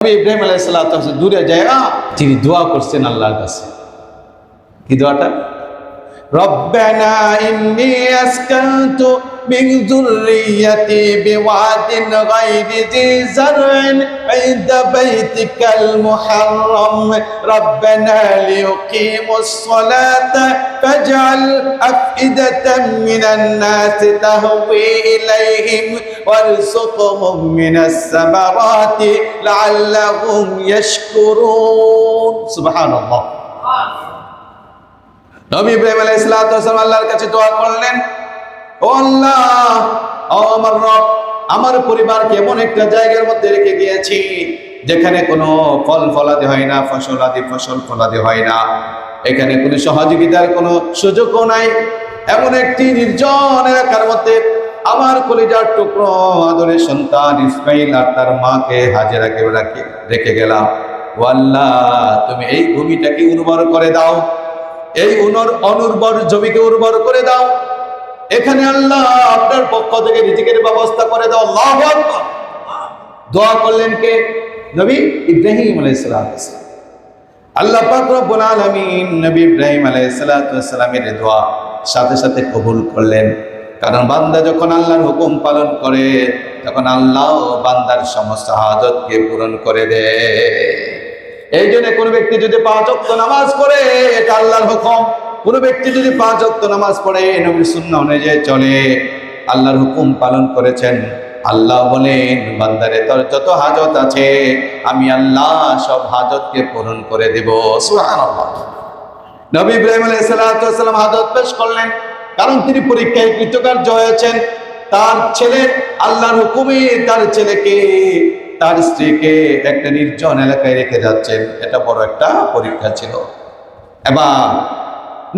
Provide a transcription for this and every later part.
ইব্রাহিম আলাইহিস সালাতু ওয়াস সালাম দূরে যায় তিনি দোয়া করছেন আল্লাহর কাছে। কি দোয়াটা? রব্বানা ইন্নী আসকানতু মিন যুররিয়্যাতি বিওয়াদিন গায়রি জি যারইন ইনদা বাইতিকাল মুহাররাম রব্বানা লিয়ুকিমুস সালাতা ফাজআল আফইদাতাম মিনান নাসি তাহওয়ি ইলাইহিম ওয়ারযুকহুম মিনাস সামারাতি লাআল্লাহুম ইয়াশকুরুন। সুবহানাল্লাহ। নবী ইব্রাহিম আলাইহিস সালাতু ওয়াস সালাম আল্লাহর কাছে দোয়া করলেন, ও আল্লাহ, ও আমার রব, আমার পরিবারকে এমন একটা জায়গার মধ্যে রেখে গিয়েছি যেখানে কোনো ফল ফলাদি হয় না, ফসল ফলাদি হয় না, এখানে কোনো সহযোগিতার কোনো সুযোগও নাই। এমন একটি নির্জন এলাকার মধ্যে আমার কলিজার টুকরো আদরের সন্তান ইসমাইল আর তার মাকে হাজেরাকে রেখে গেলাম। ও আল্লাহ, তুমি এই ভূমিটাকে উর্বর করে দাও, এই অনুর্বর জমিকে উর্বর করে দাও। এখানে আল্লাহ আপনার পক্ষ থেকে রিজিকের ব্যবস্থা করে দাও। আল্লাহু আকবার। দোয়া করলেন কে? নবী ইব্রাহিম আলাইহিস সালাতু ওয়াস সালাম। আল্লাহ পাক রব্বুল আলামিন নবী ইব্রাহিম আলাইহিস সালাতু ওয়াস সালামের দোয়া সাথে সাথে কবুল করলেন। কারণ বান্দা যখন আল্লাহর হুকুম পালন করে তখন আল্লাহ বান্দার সমস্ত হাজতকে পূরণ করে দেয়। এই জন্য কোন ব্যক্তি যদি 5 ওয়াক্ত নামাজ পড়ে, এটা আল্লাহর হুকুম। কোন ব্যক্তি যদি 5 ওয়াক্ত নামাজ পড়ে, নবীর সুন্নাহ অনুযায়ী চলে, আল্লাহর হুকুম পালন করেছেন, আল্লাহ বলেন বান্দারে তোর যত হাজত আছে আমি আল্লাহ সব হাজতকে পূরণ করে দেব। সুবহানাল্লাহ। নবী ইব্রাহিম আলাইহিস সালাতু ওয়াস সালাম হাজত পেশ করলেন, কারণ তিনি পরীক্ষায় কৃতকার্য হয়েছেন। তার ছেলে আল্লাহর হুকুমে তার ছেলেকে, তার স্ত্রীকে একটা নির্জন এলাকায় রেখে যাচ্ছেন। এটা বড় একটা পরীক্ষা ছিল। এবার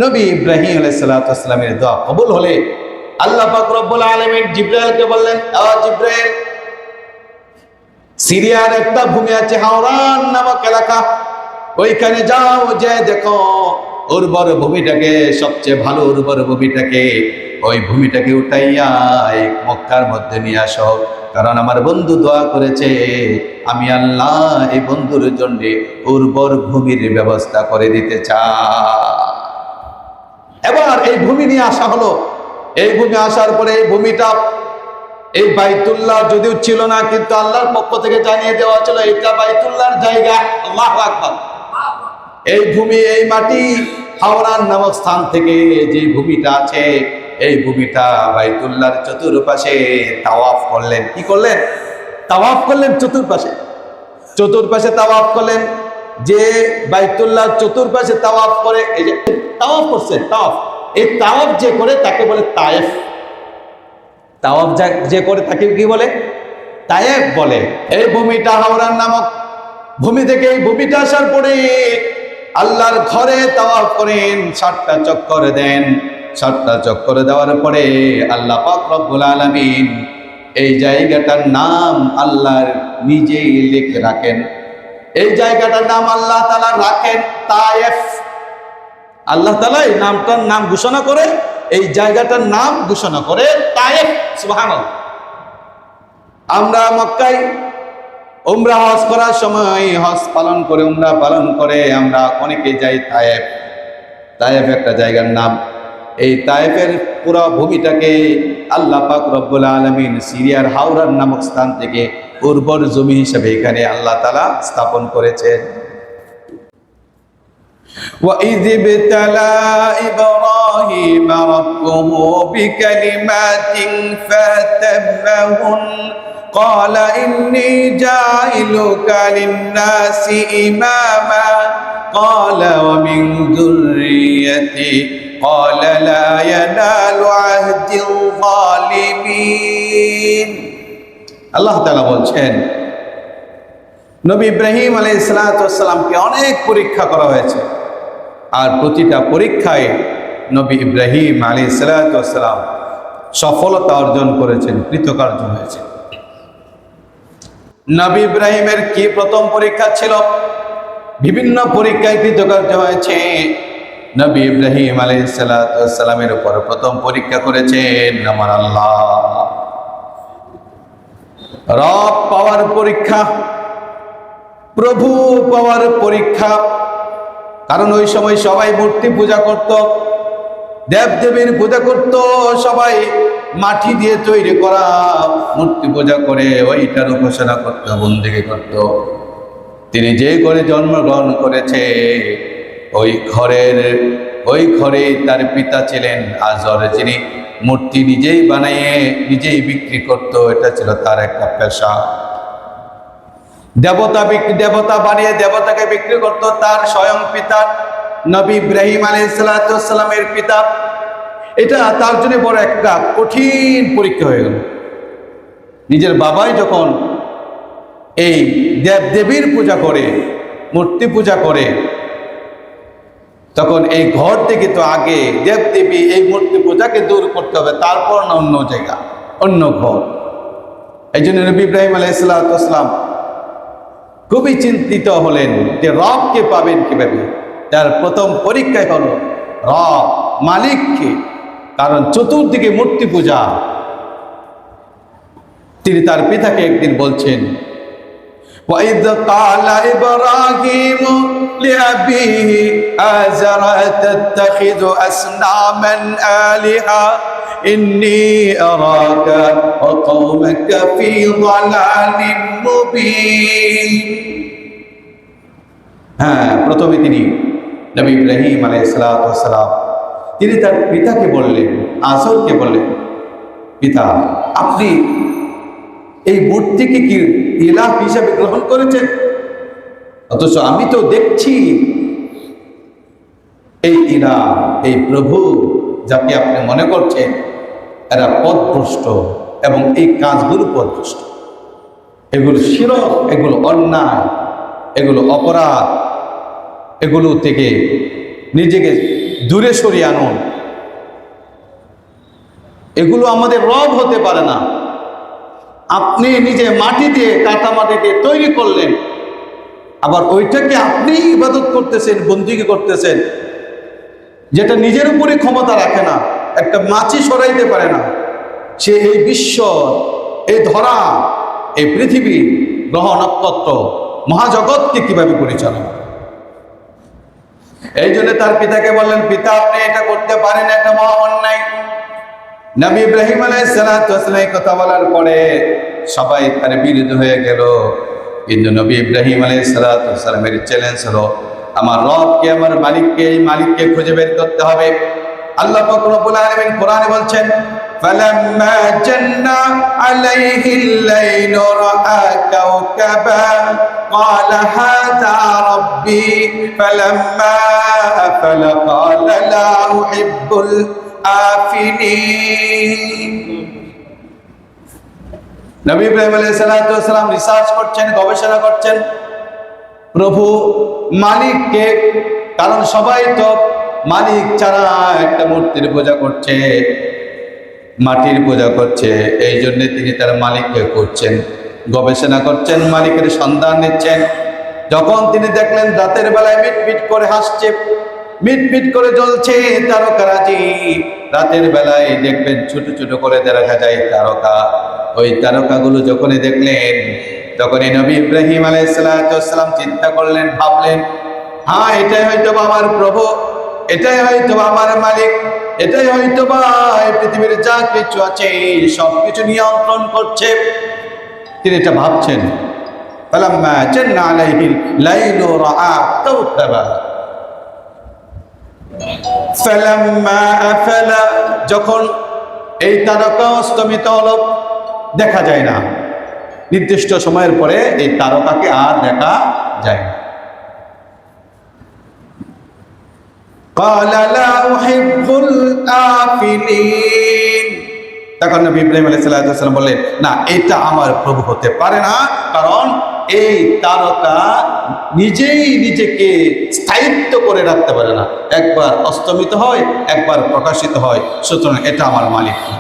নবী ইব্রাহিম আলাইহিস সালাতু ওয়াস সালামের দোয়া কবুল হলে আল্লাহ পাক রব্বুল আলামিন জিবরাইলকে বললেন, জিবরাইল, সিরিয়ার একটা ভূমি আছে হাওরান নামক এলাকা, ওইখানে যাও, যে দেখো উর্বর ভূমিটাকে, সবচেয়ে ভালো উর্বর ভূমিটাকে, ওই ভূমিটাকে উঠাইয়া এই মক্কার মধ্যে নিয়ে আসো। কারণ আমার বন্ধু দোয়া করেছে, আমি আল্লাহ এই বন্ধুর জন্য উর্বর ভূমির ব্যবস্থা করে দিতে চাই। এবার এই ভূমি নিয়ে আসা হলো। এই ভূমি আসার পরে এই ভূমিটা, এই বাইতুল্লাহ যদিও ছিল না, কিন্তু আল্লাহর পক্ষ থেকে জানিয়ে দেওয়া ছিল এটা বাইতুল্লাহর জায়গা। আল্লাহু আকবার। এই ভূমি, এই মাটি হাওরান নামক স্থান থেকে যে ভূমিটা আছে, এই ভূমিটা বাইতুল্লাহর চতুর্পাশে তাওয়াফ করলেন। কি করলেন? তাওয়াফ করলেন চতুর্পাশে তাওয়াফ করলেন। যে বাইতুল্লাহর চতুর্পাশে তাওয়াফ করে, এই যে তাওয়াফ করছেন, তাওয়াফ, এই তাওয়াফ যে করে তাকে বলে তায়েফ। তাওয়াফ যে করে তাকে কি বলে? তায়েফ বলে। এই ভূমিটা হাওরান নামক ভূমি থেকে এই ভূমিটা আসার পরে আল্লাহর ঘরে তাওয়াফ করেন, 7টা চক্কর দেন। 7টা চক্কর দেওয়ার পরে আল্লাহ পাক রব্বুল আলামিন এই জায়গাটার নাম আল্লাহর নিজেই লিখে রাখেন। এই জায়গাটার নাম আল্লাহ তাআলা রাখেন তায়েফ। আল্লাহ তাআলা এই নামটার নাম ঘোষণা করে, এই জায়গাটার নাম ঘোষণা করে তায়েফ। সুবহানাল্লাহ। আমরা মক্কায় উমরা হজ করার সময় হজ পালন করে, উমরা পালন করে আমরা অনেকে যাই তায়েফ। তায়েফ একটা জায়গার নাম। এই তায়েফের পুরো ভূমিটাকে আল্লাহ পাক রব্বুল আলামিন সিরিয়ার হাওরান নামক স্থান থেকে উর্বর জমি হিসেবে এখানে আল্লাহ তাআলা স্থাপন করেছেন। وَإِذِ ابْتَلَى إِبْرَاهِيمَ رَبُّهُ بِكَلِمَاتٍ فَأَتَمَّهُنَّ قال إني جاعلك للناس إماما قال ومن ذريتي قال لا ينال عهد الظالمين। আল্লাহ তাআলা বলছেন, নবী ইব্রাহিম আলাইহিস সালাতু ওয়াস সালামকে অনেক পরীক্ষা করা হয়েছে, আর প্রতিটা পরীক্ষায় নবী ইব্রাহিম আলাইহিস সালাতু ওয়াস সালাম সফলতা অর্জন করেছেন, কৃতকার্য হয়েছেন। নবী ইব্রাহিমের কি প্রথম পরীক্ষা ছিল? বিভিন্ন পরীক্ষায় কৃতকার্য হয়েছে। নবী ইব্রাহিম আলাইহিস সালাতু ওয়াস সালামের উপর প্রথম পরীক্ষা করেছেন আমার আল্লাহ। রব পাওয়ার পরীক্ষা, প্রভু পাওয়ার পরীক্ষা। কারণ ওই সময় সবাই মূর্তি পূজা করত, দেবদেবীর পূজা করত, সবাই মাটি দিয়ে তৈরি করা মূর্তি পূজা করে ওইটার উপাসনা করত, বন্দেগী করত। তিনি যে ঘরে জন্মগ্রহণ করেছে ওই ঘরে তার পিতা ছিলেন আজর, যিনি মূর্তি নিজেই বানিয়ে নিজেই বিক্রি করত। এটা ছিল তার একটা পেশা। দেবতা বানিয়ে দেবতাকে বিক্রি করত তার স্বয়ং পিতা নবী ইব্রাহিম আলাইহিস সালামের পিতা। এটা তার জন্য বড় একটা কঠিন পরীক্ষা হয়ে গেল। নিজের বাবাই যখন এই দেবদেবীর পূজা করে, মূর্তি পূজা করে, তখন এই ঘর থেকে তো আগে দেবদেবী এই মূর্তি পূজাকে দূর করতে হবে, তারপর না অন্য জায়গা, অন্য ঘর। এই জন্য নবী ইব্রাহিম আলাইহিস সালাম খুবই চিন্তিত হলেন যে রবকে পাবেন কিভাবে। তার প্রথম পরীক্ষায় হলো রব, মালিককে। কারণ চতুর্দিকে মূর্তি পূজা। তিনি তার পিতাকে একদিন বলছেন, وَإِذْ قَالَ إِبْرَاهِيمُ لِأَبِيهِ آزَرَ أَتَتَّخِذُ أَصْنَامًا آلِهَةً إِنِّي أَرَاكَ وَقَوْمَكَ فِي ضَلَالٍ مُبِينٍ। প্রথমে তিনি নবী ইব্রাহিম আলাইহিস সালাম তিনি তার পিতাকে বললেন, আজরকে বললেন, পিতা আপনি এই মূর্তিকে কি ইলাহ হিসাবে গ্রহণ করেছেন? অথচ আমি তো দেখছি এই ইলাহ, এই প্রভু যাকে আপনি মনে করছেন এরা পথভ্রষ্ট, এবং এই কাজগুলো পথভ্রষ্ট, এগুলো শিরক, এগুলো অন্যায়, এগুলো অপরাধ। এগুলো থেকে নিজেকে দূরে সরিয়ে আনুন। এগুলো আমাদের রব হতে পারে না। আপনি নিজে মাটি দিয়ে, কাটা মাটি দিয়ে তৈরি করলেন, আবার ওইটাকে আপনি ইবাদত করতেছেন, বন্দেগী করতেছেন, যেটা নিজের উপরে ক্ষমতা রাখে না, একটা মাছি সরাইতে পারে না। সে এই বিশ্ব, এই ধরা, এই পৃথিবী, গ্রহ নক্ষত্র, মহাজগৎকে কিভাবে পরিচালনা। এই জন্য তার পিতাকে বললেন, পিতা আপনি এটা করতে পারেন, এটা মহা অন্যায়। নবী ইব্রাহিম আলাইহিস সালাম কথা বলার পরে সবাই তার বিরুদ্ধে হয়ে গেল। কিন্তু নবী ইব্রাহিম আলাইহিস সালামের চ্যালেঞ্জ হলো, আমার রবকে, আমার মালিককে, এই মালিককে খুঁজে বের করতে হবে। আল্লাহ পাক রব্বুল আলামিন কোরআনে বলছেন, ফালাম্মা জান্না আলাইহিল লাইলু রাআ কাওকাবা ক্বালা হাযা রাব্বি ফালাম্মা আফালা ক্বালা লা উহিব্বুল আফিলিন। নবী ইব্রাহিম আলাইহিস সালাম রিসার্চ করছেন, গবেষণা করছেন প্রভু মালিককে। কারণ সবাই তো মালিক ছাড়া একটা মূর্তির পূজা করছে, মাটির পূজা করছে। এই জন্য তিনি তার মালিককে করছেন, গবেষণা করছেন, মালিকের সন্ধান নিচ্ছেন। যখন তিনি দেখলেন রাতের বেলায় মিটমিট করে হাসছে, মিটমিট করে জ্বলছে তারকারাজি, রাতের বেলায় দেখবেন ছোট ছোট করে দেখা যায় তারকা। ওই তারকাগুলো যখনই দেখলেন, তখনই নবী ইব্রাহিম আলাইহিস সালাম চিন্তা করলেন, ভাবলেন, হ্যাঁ এটাই হয়তো আমার প্রভু, এটাই হয়তো আমার মালিক, এটাই হয়তো বা পৃথিবীর যা কিছু আছে সবকিছু নিয়ন্ত্রণ করছে। তিনি এটা ভাবছেন। ফালাম্মা জান্না আলাইহিল লাইলু রাআ কাওকাবা ফালাম্মা আফালা, যখন এই তারকা অস্তমিত হলো, দেখা যায় না, নির্দিষ্ট সময়ের পরে এই তারকাকে আর দেখা যায় না। ক্বালা লা উহিব্বুল আফিলিন, তখন নবী ইব্রাহিম আলাইহিস সালাম বললেন, না এটা আমার প্রভু হতে পারে না, কারণ এই তারকা নিজেই নিজেকে স্থায়িত্ব করে রাখতে পারে না, একবার অস্তমিত হয়, একবার প্রকাশিত হয়, সুতরাং এটা আমার মালিক না।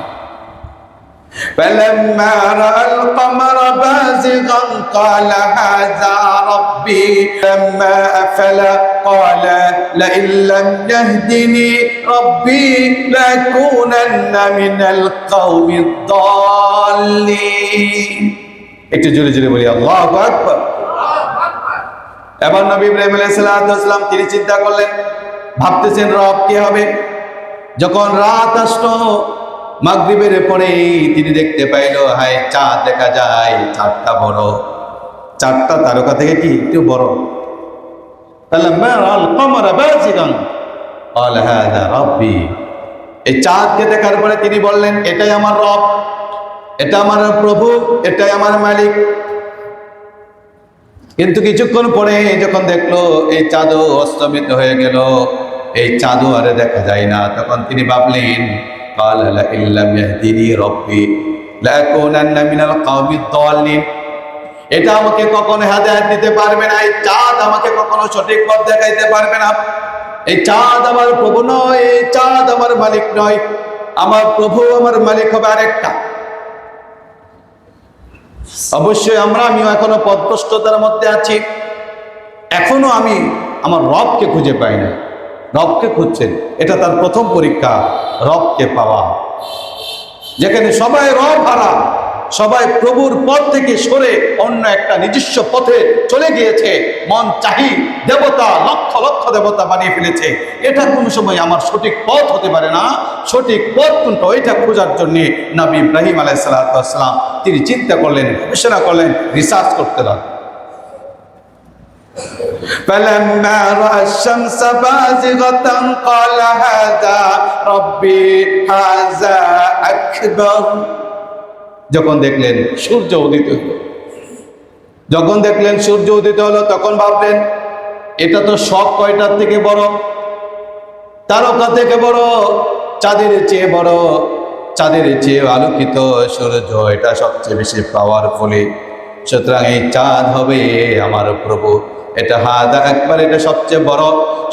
فلما رأى القمر بازغا قال هذا ربي لما أفل قال لئن لم يهدني ربي لأكونن من القوم الضالين। একটু জোরে জোরে বলি আল্লাহু আকবার। এবার নবী ইব্রাহিম আলাইহিস সালাম তিনি চিন্তা করলেন, ভাবতেছেন রব কি হবে। যখন রাত আসলো, মাগরিবের পরে তিনি দেখতে পাইল, হায় চাঁদ দেখা যায়, চাঁদটা বড়, চারটা তারকা থেকে কি একটু বড়। এই চাঁদকে দেখার পরে তিনি বললেন, এটাই আমার রব, এটা আমার প্রভু, এটাই আমার মালিক। কিন্তু কিছুক্ষণ পরে যখন দেখলো এই চাঁদও অস্তমিত হয়ে গেল, এই চাঁদও আর দেখা যায় না, তখন তিনি ভাবলেন, এটা আমাকে কখনো হেদায়েত দিতে পারবে না, এই চাঁদ আমাকে কখনো সঠিক পথ দেখাইতে পারবে না। এই চাঁদ আমার প্রভু নয়, এই চাঁদ আমার মালিক নয়, আমার প্রভু আমার মালিক হবে আরেকটা। অবশ্যই আমিও এখনো পথভ্রষ্টতার মধ্যে আছি, এখনো আমি আমার রবকে খুঁজে পাই না। রবকে খুঁজছেন, এটা তার প্রথম পরীক্ষা, রবকে পাওয়া। যেখানে সবাই রব হারা, সবাই প্রভুর পথ থেকে সরে অন্য একটা নিজস্ব পথে চলে গিয়েছে, মন চাহি দেবতা, লক্ষ লক্ষ দেবতা বানিয়ে ফেলেছে, এটা কোনো সময় আমার সঠিক পথ হতে পারে না। সঠিক পথ কোনটা, ওইটা খোঁজার জন্য নবী ইব্রাহিম আলাইহিস সালাম তিনি চিন্তা করলেন, গবেষণা করলেন, রিসার্চ করতে লাগলেন। فلما رأى الشمس بازغة قال هذا ربي هذا أكبر। যখন দেখলেন সূর্য উদিত হলো, যখন দেখলেন সূর্য উদিত হলো, তখন ভাবলেন এটা তো সব কয়টার থেকে বড়, তারকা থেকে বড়, চাঁদের চেয়ে বড়, চাঁদের চেয়ে আলোকিত সূর্য, এটা সবচেয়ে বেশি পাওয়ারফুলি, সুতরাং এই চাঁদ হবে আমার প্রভু, এটা হাদা একবার, এটা সবচেয়ে বড়,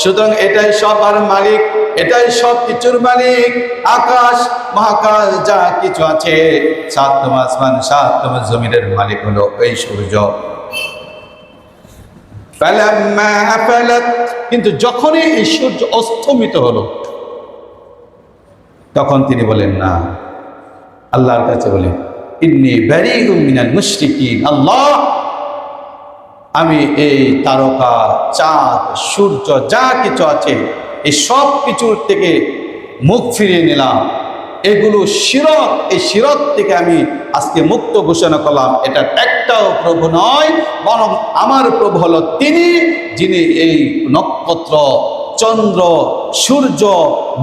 সুতরাং এটাই সবার মালিক, এটাই সব কিছুর মালিক। আকাশ মহাকাশ যা কিছু আছে, সাতম আসমান সাতম জমিনের মালিক হলো এই সূর্য। কিন্তু যখনই এই সূর্য অস্তমিত হলো, তখন তিনি বলেন, না, আল্লাহর কাছে বলেন, ইন্নী বারীউম মিনাল মুশরিকিন, আল্লাহ আমি এই তারকা, চাঁদ, সূর্য যা কিছু আছে, এই সব কিছুর থেকে মুখ ফিরিয়ে নিলাম, এগুলো শিরক, এই শিরক থেকে আমি আজকে মুক্ত ঘোষণা করলাম। এটা একটাও প্রভু নয়, বরং আমার প্রভু হলো তিনি, যিনি এই নক্ষত্র, চন্দ্র, সূর্য,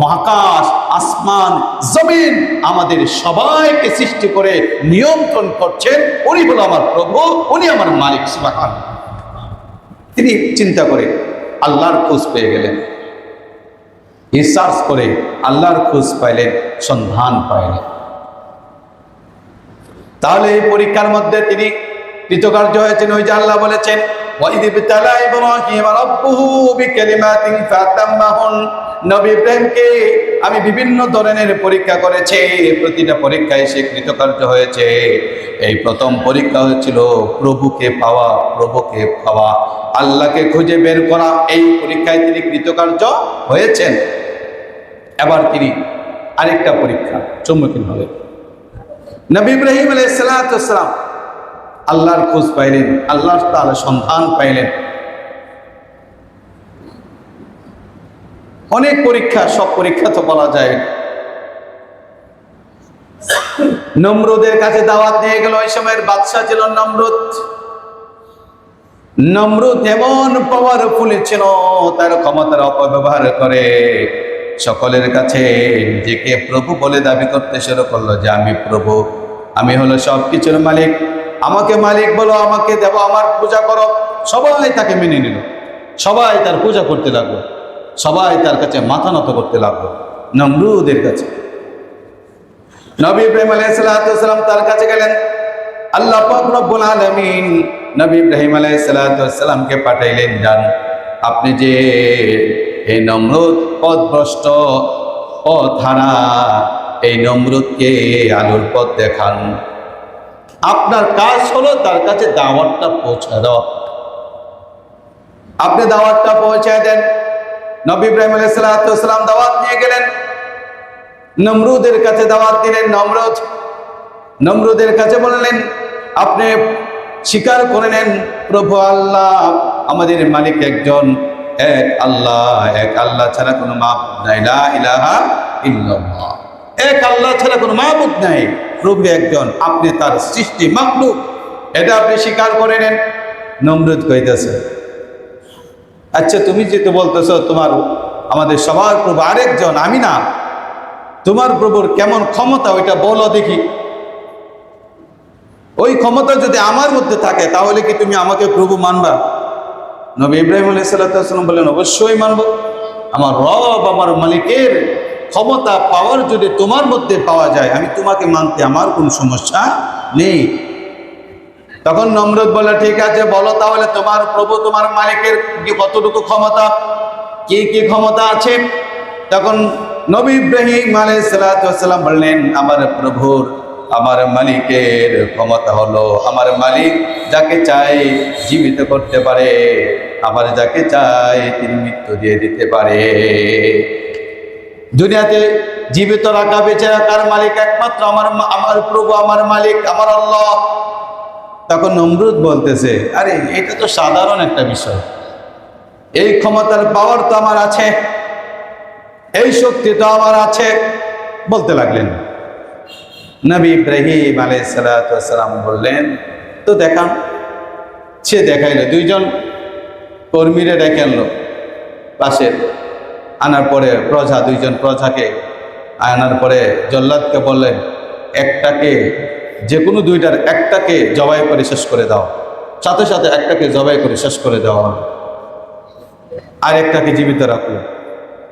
মহাকাশ, আসমান, জমিন আমাদের সবাইকে সৃষ্টি করে নিয়ন্ত্রণ করছেন, উনি হলো আমার প্রভু, উনি আমার মালিক। সুবহানাল্লাহ। তিনি চিন্তা করে আল্লাহর খোঁজ পেয়ে গেলেন, রিসার্চ করে আল্লাহর খোঁজ পাইলেন, সন্ধান পাইলেন। তাহলে এই পরীক্ষার মধ্যে তিনি কৃতকার্য হয়েছেন। ওই যে আল্লাহ বলেছেন, ওয়াইদ ইবতালা ইব্রাহিম রাব্বুহু বিকালিমাতিন ফাতাম্মাহুন, নবী ইব্রাহিমকে আমি বিভিন্ন ধরনের পরীক্ষা করেছি, প্রতিটা পরীক্ষায় সে কৃতকার্য হয়েছে। এই প্রথম পরীক্ষা হয়েছিল প্রভুকে পাওয়া, প্রভুকে পাওয়া, আল্লাহকে খুঁজে বের করা, এই পরীক্ষায় তিনি কৃতকার্য হয়েছেন। এবার তিনি আরেকটা পরীক্ষা সম্মুখীন হলেন। নবী ইব্রাহিম আলাইহিস সালাম আল্লাহর খোঁজ পাইলেন, আল্লাহর তাআলা সন্ধান পাইলেন। অনেক পরীক্ষা, সব পরীক্ষা তো বলা যায়। নমরুদের কাছে দাওয়াত নিয়ে গেল, ওই সময়ের বাদশা ছিল নমরুদ। নমরুদ এমন পাওয়ারফুল ছিল, তার ক্ষমতার অপব্যবহার করে সকলের কাছে নিজেকে প্রভু বলে দাবি করতে শুরু করলো, যে আমি প্রভু, আমি হলো সব কিছুর মালিক, আমাকে মালিক বলো, আমাকে দেব, আমার পূজা করো। সবাই তাকে মেনে নিল, সবাই তার পূজা করতে লাগলো, সবাই তার কাছে মাথা নত করতে লাগলো, নমরুদের কাছে। নবী ইব্রাহিম আলাইহিস সালাম তার কাছে গেলেন। আল্লাহ পাক রব্বুল আলামিন নবী ইব্রাহিম আলাইহিস সালামকে পাঠাইলেন, যান আপনি যে এই নমরুদ পথভ্রষ্ট, পথহারা এই নমরুদকে আলোর পথ দেখান। আপনার কাজ হলো তার কাছে দাওয়াতটা পৌঁছে দাও, আপনি দাওয়াতটা পৌঁছে দেন। নবী ইব্রাহিম আলাইহিস সালাম দাওয়াত নিয়ে গেলেন, নমরুদের কাছে দাওয়াত দিলেন। নমরুদের কাছে বললেন, আপনি স্বীকার করে নেন প্রভু আল্লাহ আমাদের মালিক একজন, এক আল্লাহ ছাড়া কোনো মাবুদ নাই, লা ইলাহা ইল্লাল্লাহ, এক আল্লাহ ছাড়া কোনো মাবুদ নাই, প্রভু একজন, আপনি তার সৃষ্টি মাখলুক, এটা আপনি স্বীকার করে নেন। নমরুদ কইতেছে, আচ্ছা তুমি যেহেতু বলতেছো তোমার আমাদের সবার প্রভু আরেকজন, আমি না, তোমার প্রভুর কেমন ক্ষমতা ওইটা বলো দেখি। ওই ক্ষমতা যদি আমার মধ্যে থাকে তাহলে কি তুমি আমাকে প্রভু মানবা? নবী ইব্রাহিম আলাইহিস সালাম বললেন, অবশ্যই মানব। আমার রব, আমার মালিকের ক্ষমতা পাওয়ার যদি তোমার মধ্যে পাওয়া যায়, আমি তোমাকে মানতে আমার কোনো সমস্যা নেই। তখন নমরুদ বলে, ঠিক আছে বলো তাহলে তোমার প্রভু, তোমার মালিকের কতটুকু ক্ষমতা, কি কি ক্ষমতা আছে? তখন নবী ইব্রাহিম আলাইহিস সালাম বললেন, আমার প্রভুর, আমার মালিকের ক্ষমতা হলো, আমার মালিক যাকে চাই জীবিত করতে পারে, আবার যাকে চাই তিনি মৃত্যু দিয়ে দিতে পারে। দুনিয়াতে জীবিত রাখা, বেঁচে রাখার মালিক একমাত্র আমার প্রভু, আমার মালিক, আমার আল্লাহ। তখন নমরুদ বলতেছে, আরে এটা তো সাধারণ একটা বিষয়, এই ক্ষমতার পাওয়ার তো আমার আছে, এই শক্তি তো আমার আছে, বলতে লাগলেন। নবী ইব্রাহিম আলাইহিস সালাম বললেন, তো দেখান। সে দেখাইল, দুইজন কর্মীরে ডেকে আনলো পাশে, আনার পরে দুইজন প্রজাকে আনার পরে জল্লাদকে বললেন, একটাকে, যে কোনো দুইটার একটাকে জবাই করে শেষ করে দাও, সাথে সাথে একটাকে জবাই করে শেষ করে দেওয়া হলো, আর একটাকে জীবিত রাখলো।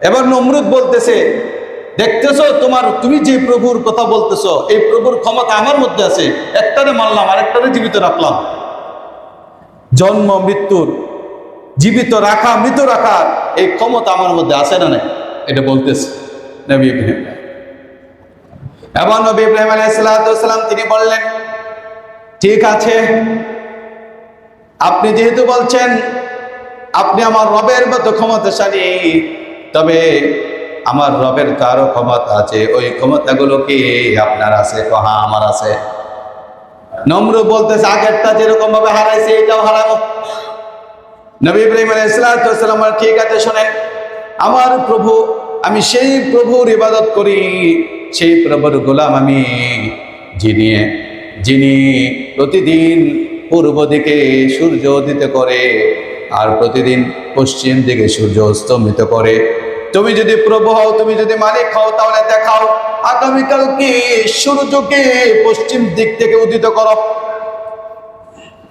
এবার নমরুদ বলতেছে, দেখতেছো তুমি যে প্রভুর কথা বলতেছো, এই প্রভুর ক্ষমতা আমার মধ্যে আছে, একটারে মারলাম আর একটারে জীবিত রাখলাম। জন্ম মৃত্যুর, জীবিত রাখা মৃত রাখার এই ক্ষমতা আমার মধ্যে আছে না নাই, এটা বলতেছে নবী ইব্রাহিম। এবং নবী ইব্রাহিম আলাইহিস সালাম তিনি বললেন, ঠিক আছে, আপনি যেহেতু বলছেন আপনি আমার রবের মতো ক্ষমতাশালী, তবে আমার রবের তো আরো ক্ষমতা আছে, ওই ক্ষমতাগুলো কি আপনার আছে? হ্যাঁ আমার আছে। নমরুদ বলতেছে, আগেরটা যেরকম ভাবে হারাইছে এটাও হারাবো। নবী ইব্রাহিম আলাইহিস সালাম, ঠিক আছে শোনেন, আমার প্রভু, আমি সেই প্রভুর ইবাদত করি, সেই প্রভুর গোলাম আমি, যিনি প্রতিদিন পূর্ব দিকে সূর্য উদিত করে আর প্রতিদিন পশ্চিম দিকে সূর্য অস্তমিত করে। তুমি যদি প্রভু হও, তুমি যদি মালিক হও, তাহলে দেখাও আগামীকালকে সূর্যকে পশ্চিম দিক থেকে উদিত করো,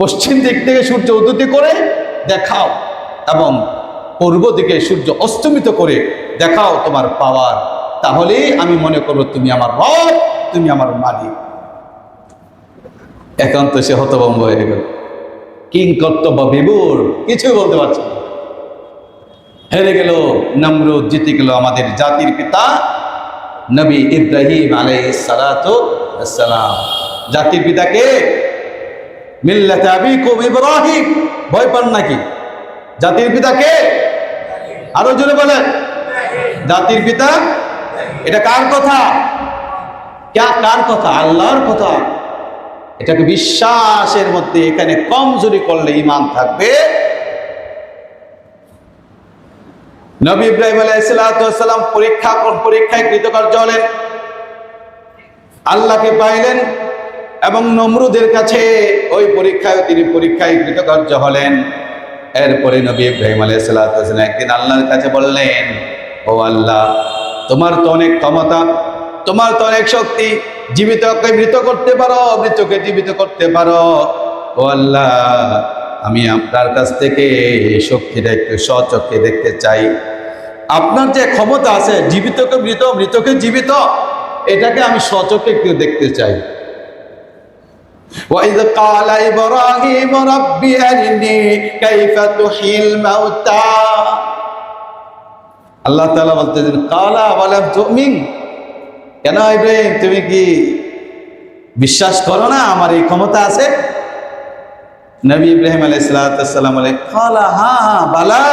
পশ্চিম দিক থেকে সূর্য উদিত করে দেখাও, এবং পূর্ব দিকে সূর্য অস্তমিত করে দেখাও তোমার পাওয়ার, তাহলে আমি মনে করব তুমি আমার রব, তুমি আমার মালিক। এখন তো সে হতভম্ব হয়ে গেল, কিং কর্তব্য বিভোর, কিছুই বলতে পারছে না, হেরে গেল। নমরুদ জিতে গেল আমাদের জাতির পিতা নবী ইব্রাহিম আলাইহিস সালাম। জাতির পিতাকে মিল্লাতে আবিকুম ইব্রাহিম, ভয় পান নাকি? জাতির পিতাকে আরো জোরে বলেন, জাতির পিতা। এটা কার কথা? কার কথা? আল্লাহর কথা। এটাকে বিশ্বাসের মধ্যে এখানে কমজোরি করলে ঈমান থাকবে। নবী ইব্রাহিম আলাইহিস সালাম পরীক্ষায় কৃতকার্য হলেন, আল্লাহকে পাইলেন, এবং নমরুদের কাছে ওই তিনি পরীক্ষায় কৃতকার্য হলেন। এরপরে নবী ইব্রাহিম আলাইহিস সালাম একদিন আল্লাহর কাছে বললেন, ও আল্লাহ, তোমার তো অনেক ক্ষমতা, তোমার তো অনেক শক্তি, জীবিতকে মৃত করতে পারো, মৃতকে জীবিত করতে পারো। ও আল্লাহ, আমি আপনার কাছ থেকে শক্তিটা একটু স্বচক্ষে দেখতে চাই। আপনার যে ক্ষমতা আছে জীবিতকে মৃত, মৃতকে জীবিত, এটাকে আমি স্বচক্ষে একটু দেখতে চাই। وَإِذْ قَالَ إِبْرَاهِيمُ رَبِّ أَرِنِي كَيْفَ تُحْيِي الْمَوْتَى। আল্লাহ তাআলা বলতেছেন, কালা ওয়ালাম তুমিন, কেন ইব্রাহিম তুমি কি বিশ্বাস করো না আমার এই ক্ষমতা আছে? নবী ইব্রাহিম আলাইহিস সালাম বলে, কালা হ্যাঁ বালা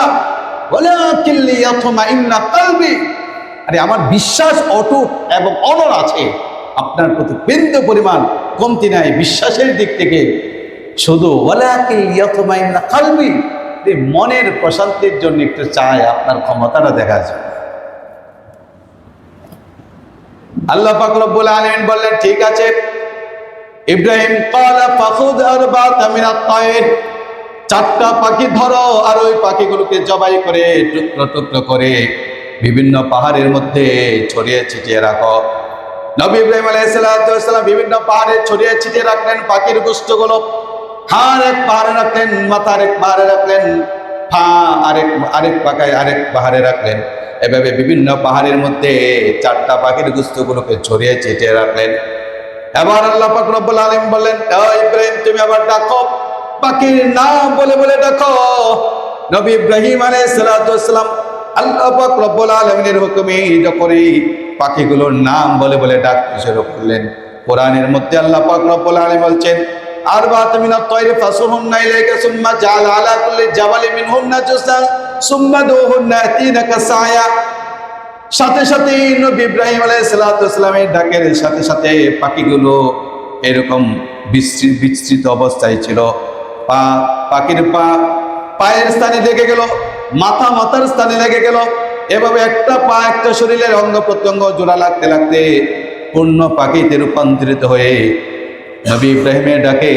ওয়ালাকিন লিয়াতমাইন্না কলবি। আরে আমার বিশ্বাস অটুট এবং অনড় আছে, আপনার প্রতি বিন্দু পরিমাণ কমতি নাই বিশ্বাসের দিক থেকে, শুধু ওয়ালাকিন লিয়াতমাইন্না কলবি, মনের প্রশান্তির জন্য একটু চায় আপনার ক্ষমতাটা দেখা যায়। আল্লাহ পাক রব্বুল আলামিন বললেন ঠিক আছে ইব্রাহিম ক্বালা ফাখুদ আরবাতা মিনাত তায়র, 4টা পাখি ধরো আর ওই পাখিগুলোকে জবাই করে টুকরো টুকরো করে বিভিন্ন পাহাড়ের মধ্যে ছড়িয়ে ছিটিয়ে রাখো। নবী ইব্রাহিম আলাইহিস সালাম বিভিন্ন পাহাড়ে ছড়িয়ে ছিটিয়ে রাখলেন পাখির গোশতগুলো। হাড় এক পাহাড়ে রাখলেন, মাথা আরেক পাহাড়ে রাখলেন, পা আরেক পাহাড়ে রাখলেন। এভাবে বিভিন্ন পাহাড়ের মধ্যে 4টা পাখির গোশতগুলোকে ছড়িয়ে ছিটিয়ে রাখলেন। এবার আল্লাহ পাক রব্বুল আলামিন বললেন ইব্রাহিম তুমি আবার ডাকো, পাখির নাম বলে বলে ডাকো। নবী ইব্রাহিম আলাইহিস সালাম আল্লাহ পাক রব্বুল আলামিনের হুকুমে যখন এই পাখিগুলোর নাম বলে বলে ডাকতে শুরু করলেন, কোরআনের মধ্যে আল্লাহ পাক রব্বুল আলামিন বলছেন আরবাআত মিনাত তায়রি ফাসুরহুন্না ইলাইকা সুম্মা জাআল আলা কুল্লি জাবালিন মিনহুন্না জুসআন সুম্মা দুহুন্না ইয়াতিনাকা সায়া। সাথে সাথে নবী ইব্রাহিম আলাইহিস সালামের ডাকের সাথে সাথে পাখিগুলো এরকম বিস্তৃত অবস্থায় ছিল। পাখির পায়ের স্থানে লেগে গেল, মাথার স্থানে লেগে গেল। এভাবে একটা পা একটা শরীরের অঙ্গ প্রত্যঙ্গ জোড়া লাগতে লাগতে পূর্ণ পাখিতে রূপান্তরিত হয়ে নবী ইব্রাহিমের ডাকে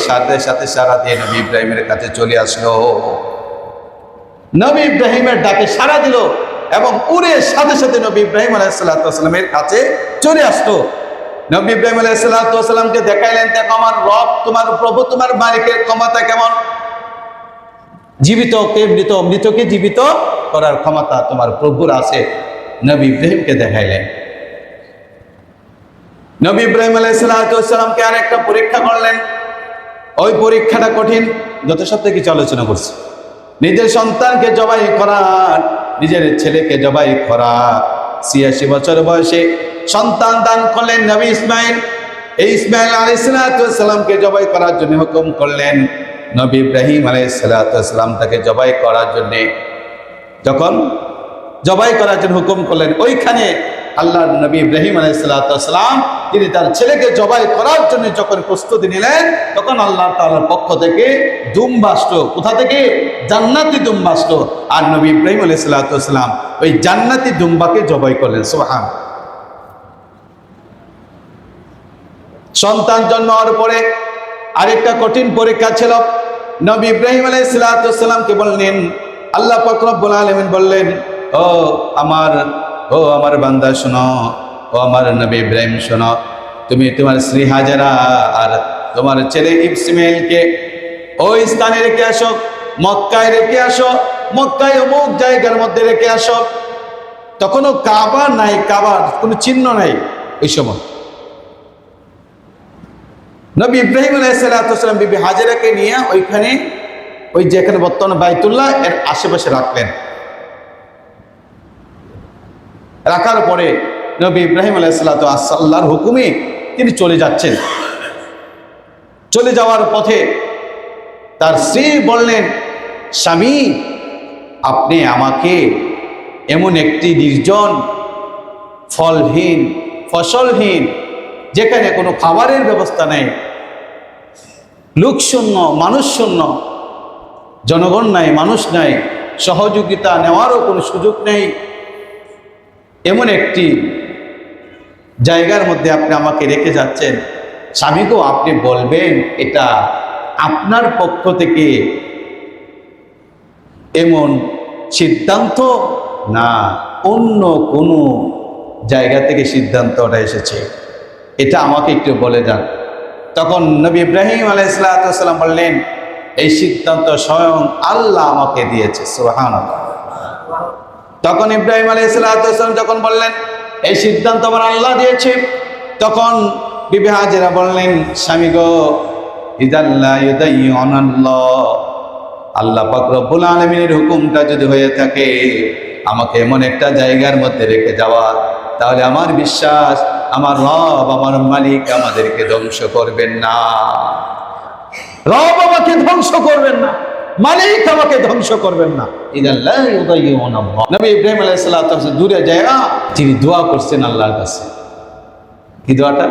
সাথে সাথে সারা দিয়ে নবী ইব্রাহিমের কাছে চলে আসলো। নবী ইব্রাহিমের ডাকে সাড়া দিল এবং উড়ে সাথে সাথে নবী ইব্রাহিম আলাইহিস সালামের কাছে চলে আসলো। নবী ইব্রাহিম আলাইহিস সালামকে দেখাইলেন দেখো আমার রব, তোমার প্রভু, তোমার মালিকের ক্ষমতা কেমন। জীবিতকে মৃত, মৃতকে জীবিত করার ক্ষমতা তোমার প্রভুর আছে। নবী ইব্রাহিমকে দেখাইলেন। নবী ইব্রাহিম আলাইহিস সালামকে আর একটা পরীক্ষা করলেন। ওই পরীক্ষাটা কঠিন, গত সপ্তাহে কিছু আলোচনা করছি। নিজের সন্তানকে জবাই করা, নিজের ছেলেকে জবাই করা। ৮৬ বছর বয়সে সন্তান দান করলেন নবী ইসমাইল। এই ইসমাইল আলাইহিস সালামকে জবাই করার জন্য হুকুম করলেন। নবী ইব্রাহিম আলাইহিস সালাম তাকে জবাই করার জন্য যখন জবাই করার জন্য হুকুম করলেন, ওইখানে আল্লাহর নবী ইব্রাহিম আলাইহিস সালাম তিনি তার ছেলেকে জবাই করার জন্য যখন প্রস্তুতি নিলেন, তখন আল্লাহ তাআলার পক্ষ থেকে দুম্বা আসলো। কোথা থেকে? জান্নাতি দুম্বা আসলো। আর নবী ইব্রাহিম আলাইহিস সালাম ওই জান্নাতি দুম্বাকে জবাই করলেন। সুবহান। সন্তান জন্ম হওয়ার পরে আরেকটা কঠিন পরীক্ষা ছিল। নবী ইব্রাহিম আলাইহিস সালামকে বললেন, আল্লাহ পাক রব্বুল আলামিন বললেন ও আমার বান্দা শোনো, ও আমার নবী ইব্রাহিম শোনো, তুমি তোমার স্ত্রী হাজেরা আর তোমার ছেলে ইসমাইলকে ওই স্থানে রেখে আসো, মক্কায় রেখে আসো, মক্কায় অমুক জায়গার মধ্যে রেখে আসো। তখনও কাবা নাই, কাবার কোনো চিহ্ন নাই ওই সময়। নবী ইব্রাহিম আলাইহিস সালাম বিবি হাজেরাকে নিয়ে ওইখানে ওই যেখানে বর্তমানে বাইতুল্লাহ এর আশেপাশে রাখলেন। রাখার পরে নবী ইব্রাহিম আলাইহিস আল্লাহর হুকুমে তিনি চলে যাচ্ছেন। চলে যাওয়ার পথে তার স্ত্রী বললেন, স্বামী আপনি আমাকে এমন একটি নির্জন, ফলহীন, ফসলহীন, যেখানে কোনো খাবারের ব্যবস্থা নেই, লোকশূন্য, মানুষশূন্য, জনগণ নাই, মানুষ নাই, সহযোগিতা নেওয়ারও কোনো সুযোগ নেই, এমন একটি জায়গার মধ্যে আপনি আমাকে রেখে যাচ্ছেন। স্বামীকেও আপনি বলবেন এটা আপনার পক্ষ থেকে এমন সিদ্ধান্ত না, অন্য কোনো জায়গা থেকে সিদ্ধান্তটা এসেছে, এটা আমাকে একটু বলে যান। তখন নবী ইব্রাহিম আলাইহিস সালাম বললেন, এই সিদ্ধান্ত স্বয়ং আল্লাহ আমাকে দিয়েছে। সুবহানাল্লাহ। তখন ইব্রাহিম আলাইহিস সালাম যখন বললেন এই সিদ্ধান্ত আমার আল্লাহ দিয়েছে, তখন বিবি হাজেরা বললেন, স্বামী গো, ইদাল্লা ইউদাইয়ুনাল্লাহ, আল্লাহ পাক রব্বুল আলামিনের হুকুমটা যদি হয়ে থাকে আমাকে এমন একটা জায়গার মধ্যে রেখে যাওয়া, তাহলে আমার বিশ্বাস আমার রব, আমার মালিক আমাদেরকে ধ্বংস করবেন না। রব আমাকে ধ্বংস করবেন না, মালিক আমাকে ধ্বংস করবেন না। ইদাল্লা ইউদাইয়ুনাল্লাহ। নবী ইব্রাহিম আলাইহিস সালাম দূরে যায় তিনি দোয়া করছেন আল্লাহর কাছে। কি দোয়াটা?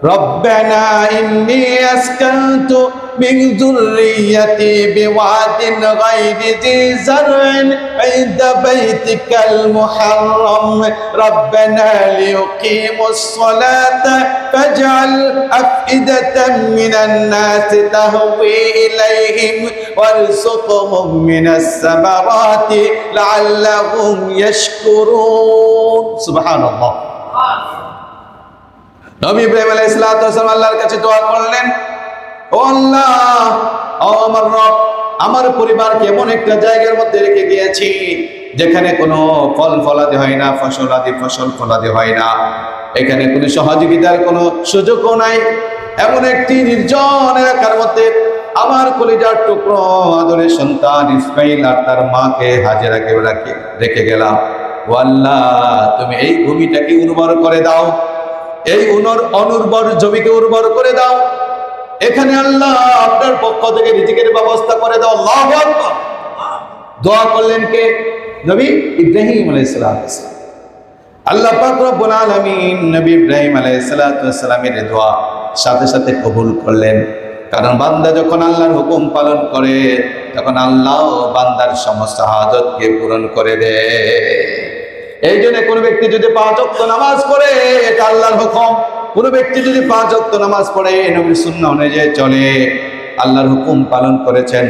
রব্বানা ইন্নী আসকানতু من ذريتي بواد غير ذي زرع عند بيتك المحرم ربنا ليقيموا الصلاة فاجعل أفئدة من الناس تهوي إليهم وارزقهم من الثمرات لعلهم يشكرون سبحان الله নবী ইব্রাহিম আলাইহিস সালাম আল্লাহর কাছে দোয়া করলেন, ও আল্লাহ, ও আমার রব, আমার পরিবারকে এমন একটা জায়গার মধ্যে রেখে গিয়েছি যেখানে কোনো ফল ফলাদি হয় না, ফসল ফলাদি হয় না, এখানে কোনো সহযোগিতার কোনো সুযোগও নাই। এমন একটি নির্জন এলাকার মধ্যে আমার কলিজার টুকরো আদরের সন্তান ইসমাইল আর তার মাকে হাজেরাকে রেখে গেলাম। ও আল্লাহ, তুমি এই ভূমিটাকে উর্বর করে দাও, এই অনুর্বর জমিকে উর্বর করে দাও। এখানে আল্লাহ আপনার পক্ষ থেকে রিজিকের ব্যবস্থা করে দাও। আল্লাহু আকবার। দোয়া করলেন কে? নবী ইব্রাহিম আলাইহিস সালাম। আল্লাহ পাক রব্বুল আলামিন নবী ইব্রাহিম আলাইহিস সালামের দোয়া সাথে সাথে কবুল করলেন। কারণ বান্দা যখন আল্লাহর হুকুম পালন করে তখন আল্লাহ বান্দার সমস্ত হাজতকে পূরণ করে দেয়। এই জন্য কোনো ব্যক্তি যদি 5 ওয়াক্ত নামাজ পড়ে, এটা আল্লাহর হুকুম। কোনো ব্যক্তি যদি 5 ওয়াক্ত নামাজ পড়ে, নবীর সুন্নাহ অনুযায়ী চলে, আল্লাহর হুকুম পালন করেছেন,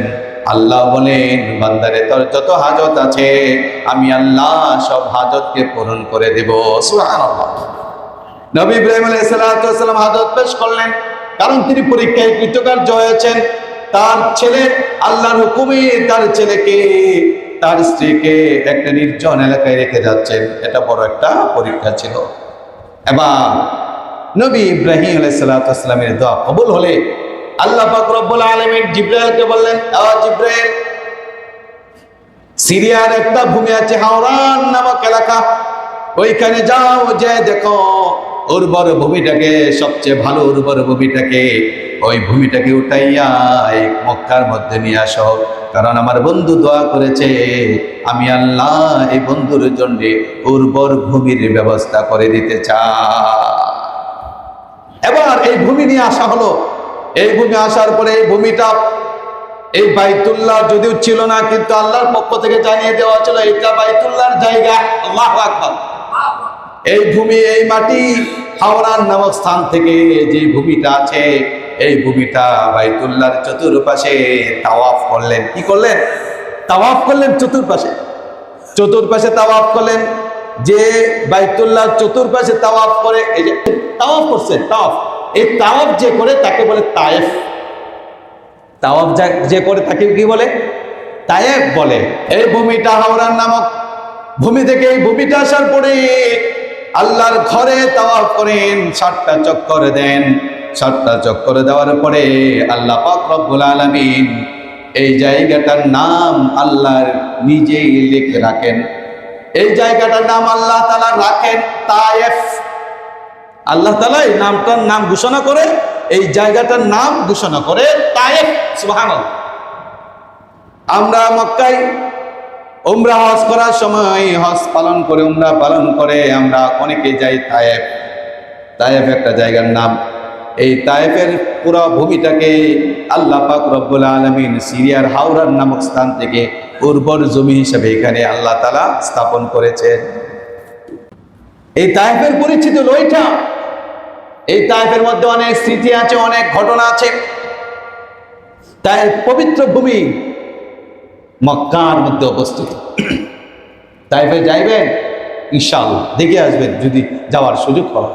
আল্লাহ বলেন বান্দারে তোর যত হাজত আছে আমি আল্লাহ সব হাজতকে পূরণ করে দেব। সুবহানাল্লাহ। নবী ইব্রাহিম আলাইহিস সালাম হাজত পেশ করলেন, কারণ তিনি পরীক্ষায় কৃতকার্য হয়েছেন। তার ছেলে আল্লাহর হুকুমে তার ছেলেকে, তার স্ত্রীকে একটা নির্জন এলাকায় রেখে যাচ্ছেন। এটা বড় একটা পরীক্ষা ছিল। এবার নবী ইব্রাহিম আলাইহিস সালামের দোয়া কবুল হলে আল্লাহ পাক রব্বুল আলামিন জিবরাইলকে বললেন, ও জিবরাইল, সিরিয়ার একটা ভূমি আছে হাওরান নামক এলাকা, ওইখানে যাও, যে দেখো উর্বর ভূমিটাকে, সবচেয়ে ভালো উর্বর ভূমিটাকে, ওই ভূমিটাকে উঠাইয়া এই মক্কার মধ্যে নিয়ে আসো। কারণ আমার বন্ধু দোয়া করেছে, আমি আল্লাহ এই বন্ধুর জন্য উর্বর ভূমির ব্যবস্থা করে দিতে চাই। এবার এই ভূমি নিয়ে আসা হলো। এই ভূমি আসার পরে এই ভূমিটা, এই বাইতুল্লাহ যদিও ছিল না, কিন্তু আল্লাহর পক্ষ থেকে জানিয়ে দেওয়া ছিল এটা বাইতুল্লাহর জায়গা। আল্লাহু আকবার। এই ভূমি, এই মাটি হাওরান নামক স্থান থেকে যে ভূমিটা আছে, এই ভূমিটা বাইতুল্লাহর চতুর্পাশে তাওয়াফ করলেন। কি করলেন? তাওয়াফ করলেন চতুর্পাশে তাওয়াফ করলেন। যে বাইতুল্লাহর চতুর্পাশে তাওয়াফ করে, এই যে তাওয়াফ করছেন, তাওয়াফ, এই তাওয়াফ যে করে তাকে বলে তায়েফ। তাওয়াফ যে করে তাকে কি বলে? তায়েফ বলে। এই ভূমিটা হাওরান নামক ভূমি থেকে এই ভূমিটা আসার পরে আল্লাহর ঘরে তাওয়াফ করেন, 7টা চক্কর দেন। 7টা চক্কর দেওয়ার পরে আল্লাহ পাক রব্বুল আলামিন এই জায়গাটার নাম আল্লাহর নিজেই লিখে রাখেন। এই জায়গাটার নাম আল্লাহ তাআলা রাখেন তায়েফ। আল্লাহ তাআলা এই নামটার নাম ঘোষণা করে, এই জায়গাটার নাম ঘোষণা করে তায়েফ। সুবহানাল্লাহ। আমরা মক্কায় উমরা হজ করার সময় হজ পালন করে, উমরা পালন করে আমরা অনেকে যাই তায়েফ। তায়েফ একটা জায়গার নাম। এই তায়েফের পুরো ভূমিটাকে আল্লাহ পাক রব্বুল আলামিন সিরিয়ার হাওরান নামক স্থান থেকে উর্বর জমি হিসেবে এখানে আল্লাহ তাআলা স্থাপন করেছেন। এই তায়েফের পরিচিতি হলো এইটা। এই তায়েফের মধ্যে অনেক স্মৃতি আছে, অনেক ঘটনা আছে। তায়েফ পবিত্র ভূমি মক্কার মধ্যে অবস্থিত। তায়েফে যাইবেন, ইনশাআল্লাহ দেখে আসবেন যদি যাওয়ার সুযোগ হয়।